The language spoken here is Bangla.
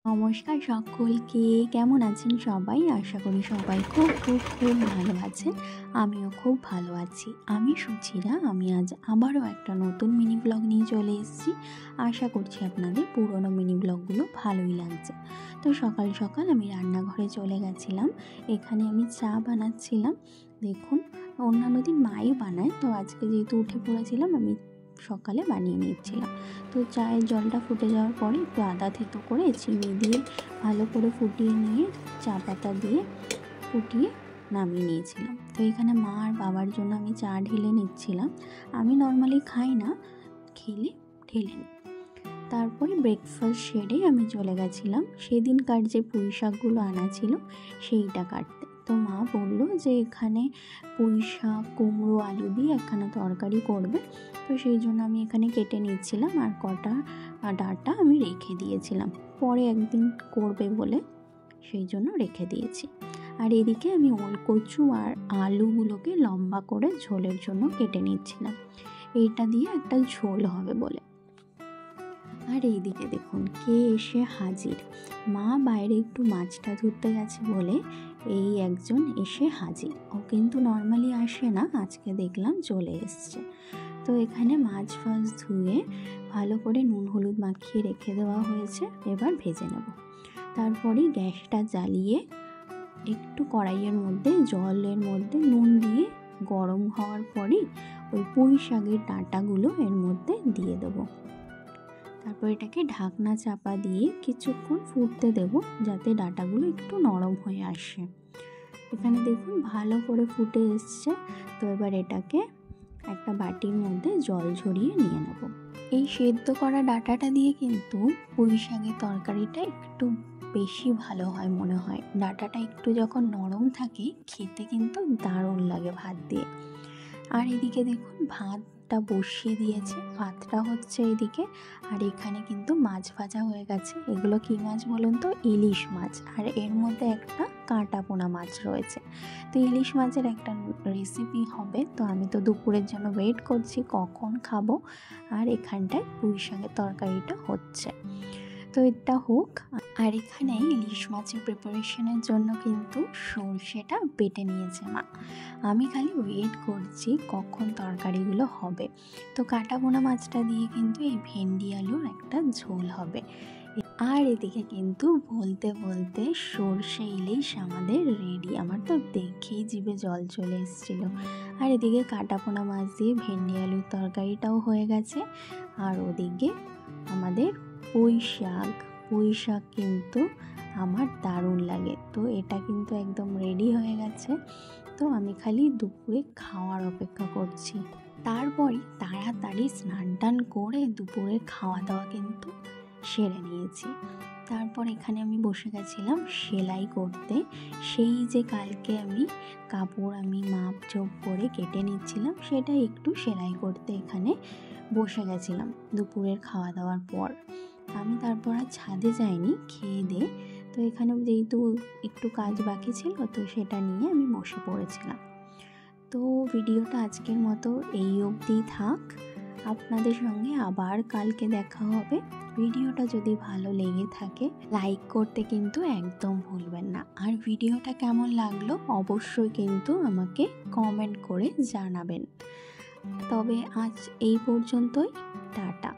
নমস্কার সকলকে, কেমন আছেন সবাই? আশা করি সবাই খুব খুব খুব ভালো আছেন। আমিও খুব ভালো আছি। আমি সুচিরা। আমি আজ আবারও একটা নতুন মিনি ব্লগ নিয়ে চলে এসেছি। আশা করছি আপনাদের পুরনো মিনি ব্লগগুলো ভালোই লাগছে। তো সকাল সকাল আমি রান্নাঘরে চলে গেছিলাম। এখানে আমি চা বানাচ্ছিলাম। দেখুন, অন্যান্য দিন মাই বানায়, তো আজকে যেহেতু উঠে পড়েছিলাম আমি সকালে বানিয়ে নিচ্ছিলাম। তো চায়ের জলটা ফুটে যাওয়ার পরে একটু আদা থেতো করে চিনি দিয়ে ভালো করে ফুটিয়ে নিয়ে চা পাতা দিয়ে ফুটিয়ে নামিয়ে নিয়েছিলাম। তো এখানে মা আর বাবার জন্য আমি চা ঢেলে নিচ্ছিলাম। আমি নর্মালি খাই না, খেলে ঢেলে নিই। তারপরে ব্রেকফাস্ট সেরে আমি চলে গেছিলাম সেদিনকার যে পুঁই শাকগুলো আনা ছিল সেইটা কাটতে। তো মা বললো যে এখানে পুঁই শাক, কুমড়ো, আলু দিয়ে একখানা তরকারি করবে। তো সেই জন্য আমি এখানে কেটে নিচ্ছিলাম আর কটা ডাঁটা আমি রেখে দিয়েছিলাম, পরে একদিন করবে বলে সেই জন্য রেখে দিয়েছি। আর এদিকে আমি ওলকচু আর আলুগুলোকে লম্বা করে ঝোলের জন্য কেটে নিচ্ছিলাম, এইটা দিয়ে একটা ঝোল হবে বলে। আর এইদিকে দেখুন কে এসে হাজির। মা বাইরে একটু মাছটা ধরতে গেছে বলে এই একজন এসে হাজির। ও কিন্তু নর্মালি আসে না, আজকে দেখলাম চলে এসছে। তো এখানে মাছ ফাছ ধুয়ে ভালো করে নুন হলুদ মাখিয়ে রেখে দেওয়া হয়েছে, এবার ভেজে নেব। তারপরে গ্যাসটা জ্বালিয়ে একটু কড়াইয়ের মধ্যে জলের মধ্যে নুন দিয়ে গরম হওয়ার পরই ওই পুঁই শাকের ডাঁটাগুলো এর মধ্যে দিয়ে দেবো। তারপর এটাকে ঢাকনা চাপা দিয়ে কিছুক্ষণ ফুটতে দেব যাতে ডাঁটাগুলো একটু নরম হয়ে আসে। এখানে দেখুন ভালো করে ফুটে এসছে। তো এবার এটাকে একটা বাটির মধ্যে জল ঝরিয়ে নিয়ে নেব। এই সেদ্ধ করা ডাঁটাটা দিয়ে কিন্তু পুঁই শাকের তরকারিটা একটু বেশি ভালো হয় মনে হয়। ডাঁটাটা একটু যখন নরম থাকে খেতে কিন্তু দারুণ লাগে ভাত দিয়ে। আর এদিকে দেখুন ভাতটা বসিয়ে দিয়েছে, ভাতটা হচ্ছে এদিকে। আর এখানে কিন্তু মাছ ভাজা হয়ে গেছে। এগুলো কি মাছ বলুন তো? ইলিশ মাছ। আর এর মধ্যে একটা কাঁটা পোনা মাছ রয়েছে। তো ইলিশ মাছের একটা রেসিপি হবে। তো আমি তো দুপুরের জন্য ওয়েট করছি কখন খাবো। আর এখানটায় পুঁই শাকের তরকারিটা হচ্ছে, তো এটা হোক। আর এখানে ইলিশ মাছের প্রিপারেশনের জন্য কিন্তু সর্ষেটা বেটে নিয়েছে মা। আমি খালি ওয়েট করছি কখন তরকারিগুলো হবে। তো কাটা বোনা মাছটা দিয়ে কিন্তু এই ভেন্ডি আলুর একটা ঝোল হবে। আর এদিকে কিন্তু বলতে বলতে সর্ষে ইলিশ আমাদের রেডি। আমার তো দেখেই জিভে জল চলে এসেছিলো। আর এদিকে কাটা পোনা মাছ দিয়ে ভেন্ডি আলুর তরকারিটাও হয়ে গেছে। আর ওদিকে আমাদের পুঁই শাক কিন্তু আমার দারুণ লাগে। তো এটা কিন্তু একদম রেডি হয়ে গেছে। তো আমি খালি দুপুরে খাওয়ার অপেক্ষা করছি। তারপরে তাড়াতাড়ি স্নান টান করে দুপুরে খাওয়া দাওয়া কিন্তু সেরে নিয়েছি। তারপর এখানে আমি বসে গেছিলাম সেলাই করতে। সেই যে কালকে আমি কাপড় মাপ চোপ করে কেটে নিচ্ছিলাম সেটা একটু সেলাই করতে এখানে বসে গেছিলাম দুপুরের খাওয়া দাওয়ার পর। আমি তারপর আর ছাদে যাইনি, খেয়ে দিয়ে তো এখানে যেহেতু একটু কাজ বাকি ছিল তো সেটা নিয়ে আমি বসে পড়েছিলাম। তো ভিডিওটা আজকের মতো এই অবধি থাক। আপনাদের সঙ্গে আবার কালকে দেখা হবে। ভিডিওটা যদি ভালো লেগে থাকে লাইক করতে কিন্তু একদম ভুলবেন না। আর ভিডিওটা কেমন লাগলো অবশ্যই কিন্তু আমাকে কমেন্ট করে জানাবেন। তবে আজ এই পর্যন্তই। টাটা।